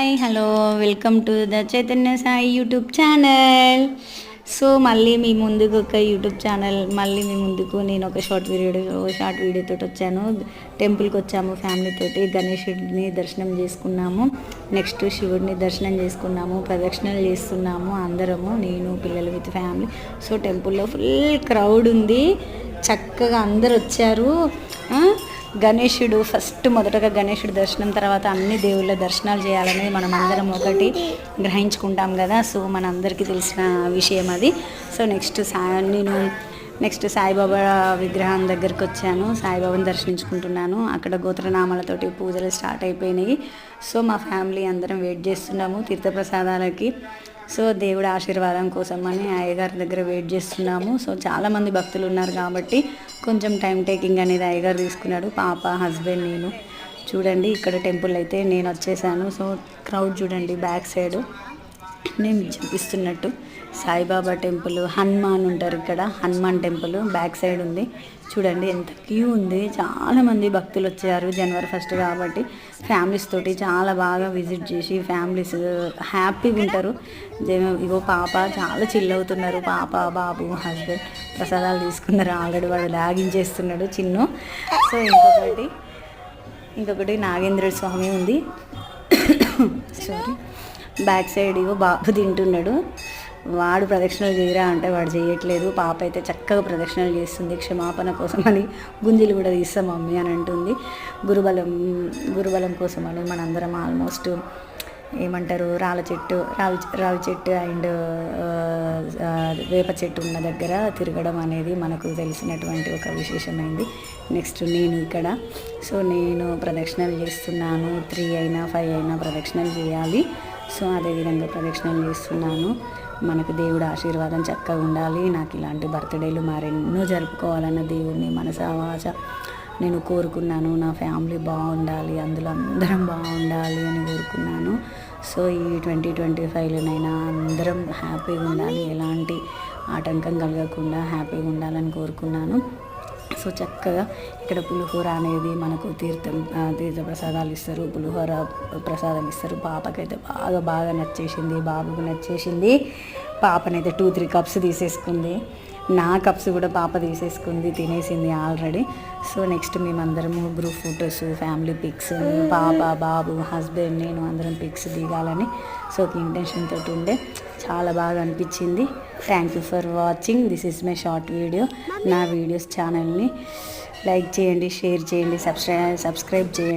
Hi hello welcome to the Chaitanya Sai YouTube channel. So మళ్ళీ మీ ముందుకు ఒక యూట్యూబ్ ఛానల్, మళ్ళీ మీ ముందుకు నేను ఒక షార్ట్ వీడియోతో వచ్చాను. టెంపుల్కి వచ్చాము ఫ్యామిలీతోటి. గణేశుడిని దర్శనం చేసుకున్నాము, నెక్స్ట్ శివుడిని దర్శనం చేసుకున్నాము, ప్రదక్షిణలు చేస్తున్నాము అందరము, నేను పిల్లలు విత్ ఫ్యామిలీ. సో టెంపుల్లో ఫుల్ క్రౌడ్ ఉంది, చక్కగా అందరు వచ్చారు. గణేశుడు మొదటగా గణేశుడు దర్శనం, తర్వాత అన్ని దేవుళ్ళ దర్శనాలు చేయాలని మనం అందరం ఒకటి గ్రహించుకుంటాం కదా. సో మనందరికీ తెలిసిన విషయం అది. సో నెక్స్ట్ సాయిబాబా విగ్రహం దగ్గరికి వచ్చాను, సాయిబాబాని దర్శించుకుంటున్నాను. అక్కడ గోత్రనామాలతోటి పూజలు స్టార్ట్ అయిపోయినాయి. సో మా ఫ్యామిలీ అందరం వెయిట్ చేస్తున్నాము తీర్థప్రసాదాలకి. సో దేవుడి ఆశీర్వాదం కోసం అని అయ్యగారి దగ్గర వెయిట్ చేస్తున్నాము. సో చాలామంది భక్తులు ఉన్నారు కాబట్టి కొంచెం టైం టేకింగ్ అనేది అయ్యగారు తీసుకున్నాడు. పాప, హస్బెండ్, నేను. చూడండి ఇక్కడ టెంపుల్ అయితే నేను వచ్చేసాను. సో క్రౌడ్ చూడండి, బ్యాక్ సైడ్ నేను చూపిస్తున్నట్టు సాయిబాబా టెంపుల్, హనుమాన్ ఉంటారు ఇక్కడ, హనుమాన్ టెంపుల్ బ్యాక్ సైడ్ ఉంది. చూడండి ఎంత క్యూ ఉంది, చాలామంది భక్తులు వచ్చారు. జనవరి 1 కాబట్టి ఫ్యామిలీస్ తోటి చాలా బాగా విజిట్ చేసి ఫ్యామిలీస్ హ్యాపీగా ఉంటారు. ఇగో పాప చాలా చిల్ అవుతున్నారు, పాప, బాబు, హస్బెండ్ ప్రసాదాలు తీసుకున్నారు. ఆల్రెడీ వాడు లాగించేస్తున్నాడు చిన్ను. సో ఇంకొకటి నాగేంద్ర స్వామి ఉంది. సారీ, బ్యాక్ సైడ్ ఇగో బాబు తింటున్నాడు. వాడు ప్రదక్షిణలు చేయరా అంటే వాడు చేయట్లేదు. పాప అయితే చక్కగా ప్రదక్షిణలు చేస్తుంది. క్షమాపణ కోసం అని గుంజీలు కూడా తీస్తాం మమ్మీ అని అంటుంది. గురుబలం కోసం అని మనందరం ఆల్మోస్ట్ ఏమంటారు, రావి చెట్టు అండ్ వేప చెట్టు ఉన్న దగ్గర తిరగడం అనేది మనకు తెలిసినటువంటి ఒక విశేషమైంది. నెక్స్ట్ నేను ఇక్కడ. సో నేను ప్రదక్షిణలు చేస్తున్నాను. 3 అయినా 5 అయినా ప్రదక్షిణలు చేయాలి. సో అదేవిధంగా ప్రదక్షిణలు చేస్తున్నాను. మనకు దేవుడు ఆశీర్వాదం చక్కగా ఉండాలి. నాకు ఇలాంటి బర్త్డేలు మరెన్నో జరుపుకోవాలన్న దేవుడిని మనసావాచ నేను కోరుకున్నాను. నా ఫ్యామిలీ బాగుండాలి, అందులో అందరం బాగుండాలి అని కోరుకున్నాను. సో ఈ 2025లోనైనా అందరం హ్యాపీగా ఉండాలి, ఎలాంటి ఆటంకం కలగకుండా హ్యాపీగా ఉండాలని కోరుకున్నాను. సో చక్కగా ఇక్కడ పులిహోర అనేది మనకు తీర్థ ప్రసాదాలు ఇస్తారు, పులిహోర ప్రసాదం ఇస్తారు. పాపకైతే బాగా నచ్చేసింది, బాబుకు నచ్చేసింది. పాపనైతే 2-3 కప్స్ తీసేసుకుంది. నా కప్స్ కూడా పాప తీసేసుకుంది, తినేసింది ఆల్రెడీ. సో నెక్స్ట్ మేమందరము గ్రూప్ ఫొటోస్, ఫ్యామిలీ పిక్స్, పాప, బాబు, హస్బెండ్, నేను అందరం పిక్స్ దిగాలని సో ఒక ఇంటెన్షన్ తోటి ఉండే. చాలా బాగా అనిపించింది. Thank you for watching. This is my short video. నా వీడియోస్ ఛానల్ని లైక్ చేయండి, షేర్ చేయండి, సబ్స్క్రైబ్ చేయండి.